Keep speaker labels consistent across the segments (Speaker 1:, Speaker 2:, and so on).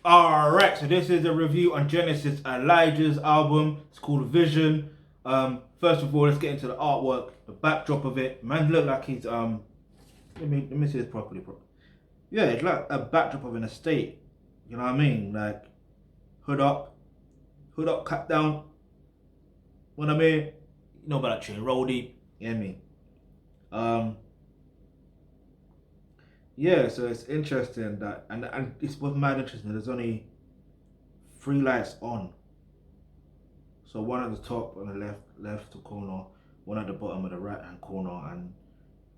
Speaker 1: Alright, so this is a review on Genesis Elijah's album. It's called Vision. First of all, let's get into the artwork, the backdrop of it. Man look like he's let me see this properly, bro. Yeah, it's like a backdrop of an estate. You know what I mean? Like hood up, cap down. What I mean? You know about that chain, roll deep. You know what I mean? Um yeah, so it's interesting that and it's what's mad interesting. There's only three lights on. So one at the top on the left corner, one at the bottom of the right hand corner, and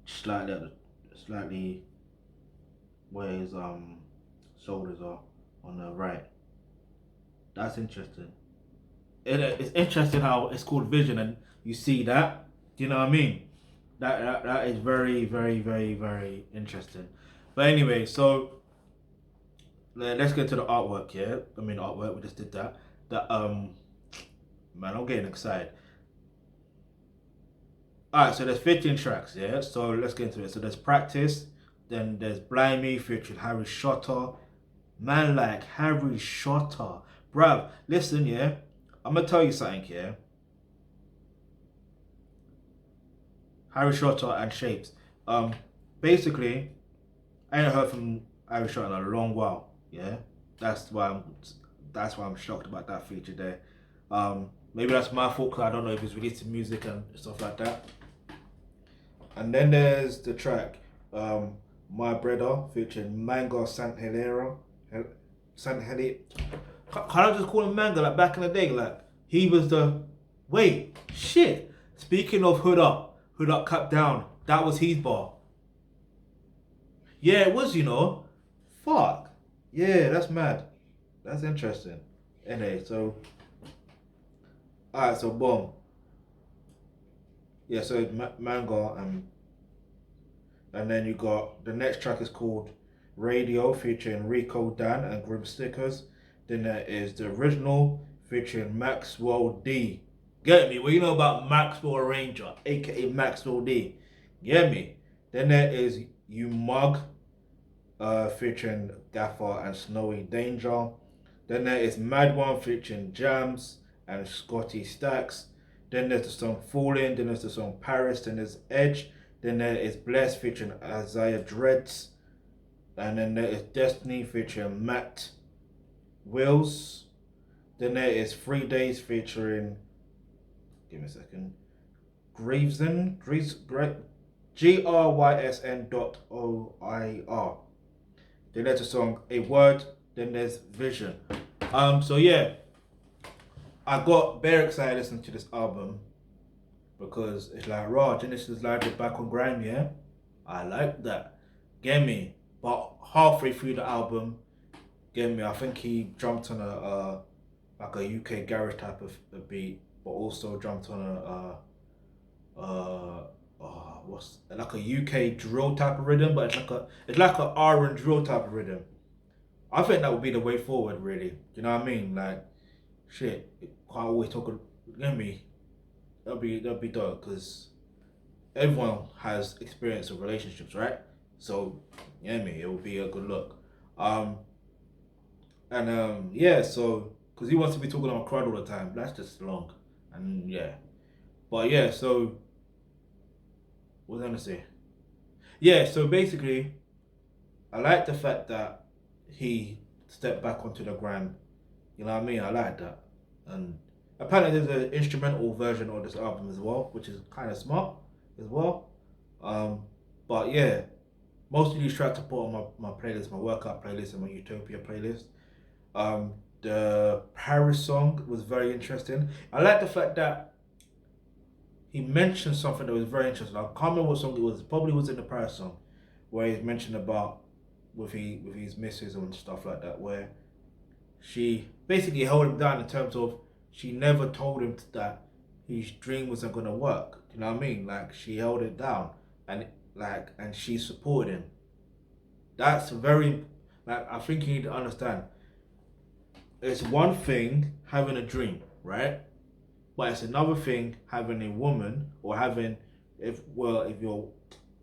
Speaker 1: slightly where his shoulders are on the right. That's interesting. It's interesting how it's called vision, and you see that. Do you know what I mean? That is very interesting. But anyway, so let's get to the artwork. Yeah, I mean artwork. We just did that. That man, I'm getting excited. Alright, so there's 15 tracks, yeah? So let's get into it. So there's Practice, then there's Blimey featuring Harry Shotter. Man like Harry Shotter. Bruv, listen, yeah? I'm gonna tell you something, yeah? Harry Shotter and Shapes. Um, Basically, I ain't heard from Harry Shotter in a long while, yeah? That's why I'm that's why I'm shocked about that feature there. Maybe that's my fault because I don't know if he's releasing music and stuff like that. And then there's the track My Brother featuring Manga Sant Hilera. Sant Heli. Can't I just call him Manga like back in the day? Like he was the wait, shit. Speaking of hood up, cap down. That was his bar. Yeah, it was, you know. Fuck. Yeah, that's mad. That's interesting. Anyway, so alright, so boom. Yeah, so Manga and then you got the next track is called Radio featuring Rico Dan and Grim Stickers. Then there is the original featuring Maxwell D. Get me? What you know about Maxwell Ranger, aka Maxwell D? Get me? Then there is You Mug featuring Gaffer and Snowy Danger. Then there is Mad One featuring Jams and Scotty Stacks. Then there's the song Falling. Then there's the song Paris. Then there's Edge. Then there is Bless featuring Isaiah Dreads. And then there is Destiny featuring Matt Wills. Then there is 3 Days featuring, give me a second, Grieveson, GRYSN.OIR. Then there's the song A Word. Then there's Vision. So yeah, I got very excited listening to this album because it's like raw. Genesis Live back on grime, yeah. I like that. Get me? But halfway through the album, get me? I think he jumped on a like a UK garage type of a beat, but also jumped on what's like a UK drill type of rhythm, but it's like a R and drill type of rhythm. I think that would be the way forward, really. You know what I mean? Like, shit, can't always talk. Get me? That'd be dope because everyone has experience of relationships, right? So, yeah, me, it would be a good look. Um, and yeah, so because he wants to be talking on crowd all the time, that's just long, and yeah. But yeah, so what was I gonna say? Yeah, so basically, I like the fact that he stepped back onto the gram. You know what I mean? I like that, and apparently there's an instrumental version of this album as well, which is kind of smart as well. Um, but yeah, most of these tracks I put on my playlist, my workout playlist, and my Utopia playlist. The Paris song was very interesting. I like the fact that he mentioned something that was very interesting. I can't remember what song it was. It probably was in the Paris song, where he mentioned about with his missus and stuff like that, where she basically held him down in terms of she never told him that his dream wasn't gonna work. You know what I mean? Like she held it down and and she supported him. That's very like I think you need to understand. It's one thing having a dream, right? But it's another thing having a woman or having if you're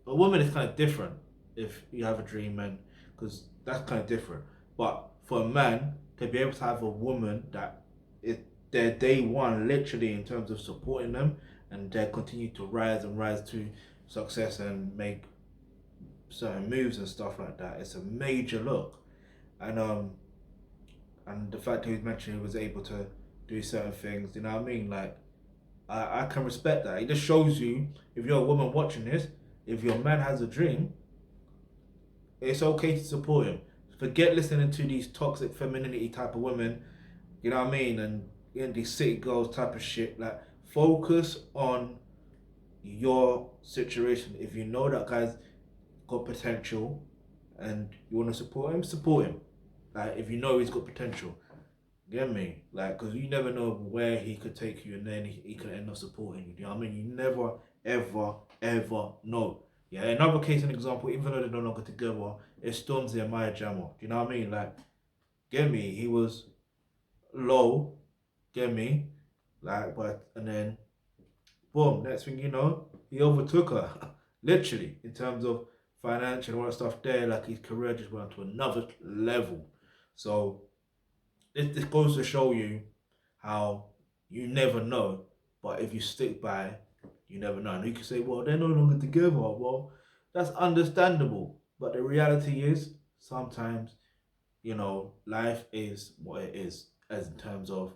Speaker 1: a woman is kind of different if you have a dream and because that's kind of different. But for a man to be able to have a woman that is their day one, literally in terms of supporting them, and they continue to rise and rise to success and make certain moves and stuff like that. It's a major look, and the fact that he mentioned he was able to do certain things, you know what I mean? Like I can respect that. It just shows you if you're a woman watching this, if your man has a dream, it's okay to support him. Forget listening to these toxic femininity type of women, you know what I mean, and these city girls type of shit. Like focus on your situation. If you know that guy's got potential and you want to support him, support him. Like if you know he's got potential, get me? Like, because you never know where he could take you and then he could end up supporting you. Do you know what I mean? You never, ever, ever know. Yeah, another case, an example, even though they're no longer together, is Stormzy and Maya Jama. Do you know what I mean? Like, get me? He was low, get me? Like, but, and then, boom, next thing you know, he overtook her. Literally, in terms of financial and all that stuff there, like his career just went to another level. So, this goes to show you how you never know, but if you stick by, you never know. And you can say, well, they're no longer together. Well, that's understandable. But the reality is, sometimes, life is what it is, as in terms of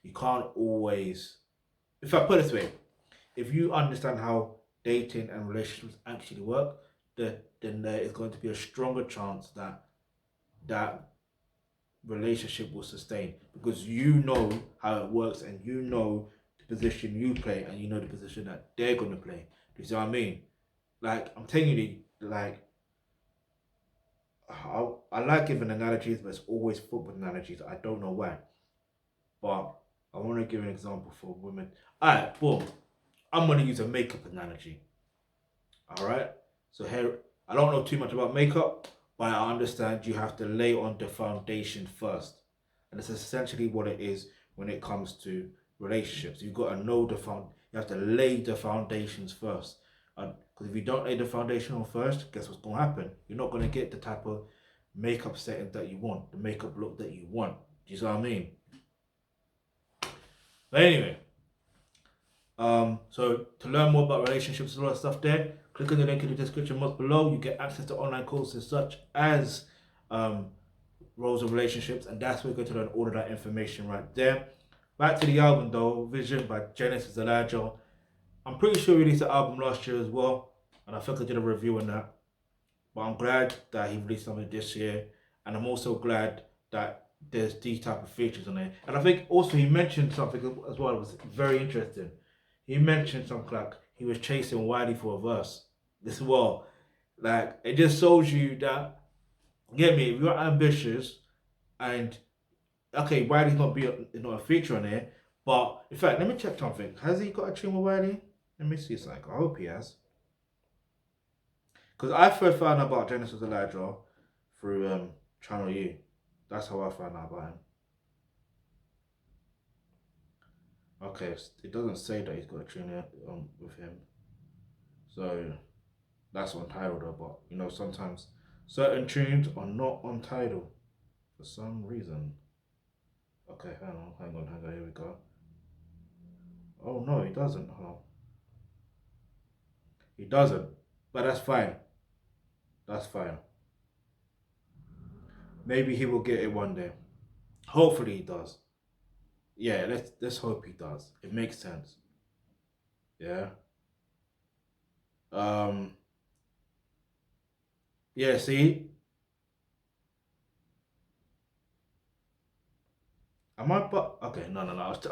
Speaker 1: you can't always. If I put it this way, if you understand how dating and relationships actually work, then there is going to be a stronger chance that relationship will sustain because you know how it works and you know the position you play and you know the position that they're gonna play. Do you see what I mean? Like I'm telling you, like I like giving analogies, but it's always football analogies. I don't know why, but I want to give an example for women. All right, boom. I'm gonna use a makeup analogy. All right. So here, I don't know too much about makeup, but I understand you have to lay on the foundation first. And it's essentially what it is when it comes to relationships. You've got to know you have to lay the foundations first. Because if you don't lay the foundation on first, guess what's going to happen? You're not going to get the type of makeup setting that you want, the makeup look that you want. Do you see what I mean? But anyway, so to learn more about relationships and all that stuff there, click on the link in the description box below. You get access to online courses such as um, roles of relationships, and that's where you're going to learn all of that information right there. Back to the album though, Vision by Genesis Elijah. I'm pretty sure he released the album last year as well, and I think I did a review on that. But I'm glad that he released something this year, and I'm also glad that there's these type of features on there. And I think also he mentioned something as well that was very interesting. He mentioned something like he was chasing Wiley for a verse as well. Like it just shows you that, get me, if you're ambitious and okay, Wiley's not a feature on here, but in fact, let me check something. Has he got a tune with Wiley? Let me see something. I hope he has. Because I first found out about Genesis Elijah through Channel U. That's how I found out about him. Okay, it doesn't say that he's got a tune with him. So that's on Tidal though, but sometimes certain tunes are not on Tidal for some reason. Okay, hang on, here we go. Oh no, he doesn't. Oh, he doesn't. But that's fine. That's fine. Maybe he will get it one day. Hopefully he does. Yeah, let's hope he does. It makes sense. Yeah. Um. Yeah. See, am I? But okay, no.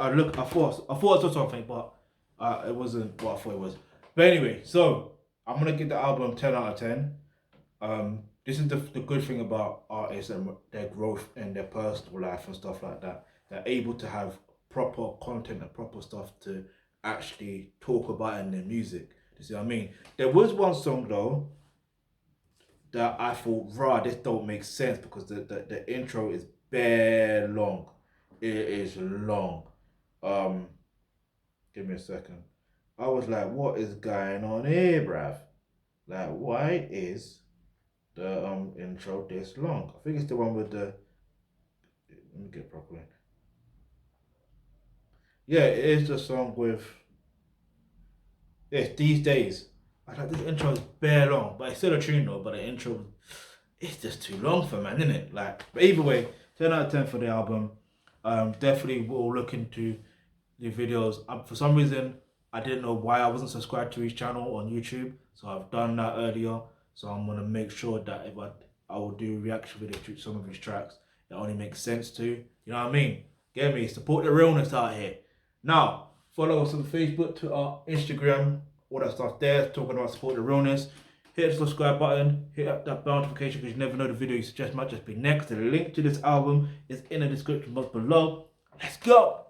Speaker 1: I look. I thought I saw something, but it wasn't what I thought it was. But anyway, so I'm gonna give the album 10 out of 10. This is the good thing about artists and their growth and their personal life and stuff like that. They're able to have proper content and proper stuff to actually talk about in their music. You see what I mean? There was one song though that I thought, rah, this don't make sense because the intro is bare long. It is long. Um, Give me a second. I was like, what is going on here, bruv? Like, why is the intro this long? I think it's the one with the get proper in. Yeah, it is the song with. Yes, these days. I like this intro is bare long, but it's still a tune though. But the intro, it's just too long for man, isn't it? Like, but either way, 10 out of 10 for the album. Definitely will look into the videos. For some reason, I didn't know why I wasn't subscribed to his channel on YouTube, so I've done that earlier. So I'm gonna make sure that if I will do reaction videos to some of his tracks, it only makes sense to. You know what I mean? Get me? Support the realness out here. Now, follow us on Facebook, Twitter, Instagram, all that stuff there, talking about support the realness. Hit the subscribe button, hit up that bell notification because you never know the video you suggest might just be next. The link to this album is in the description box below. Let's go!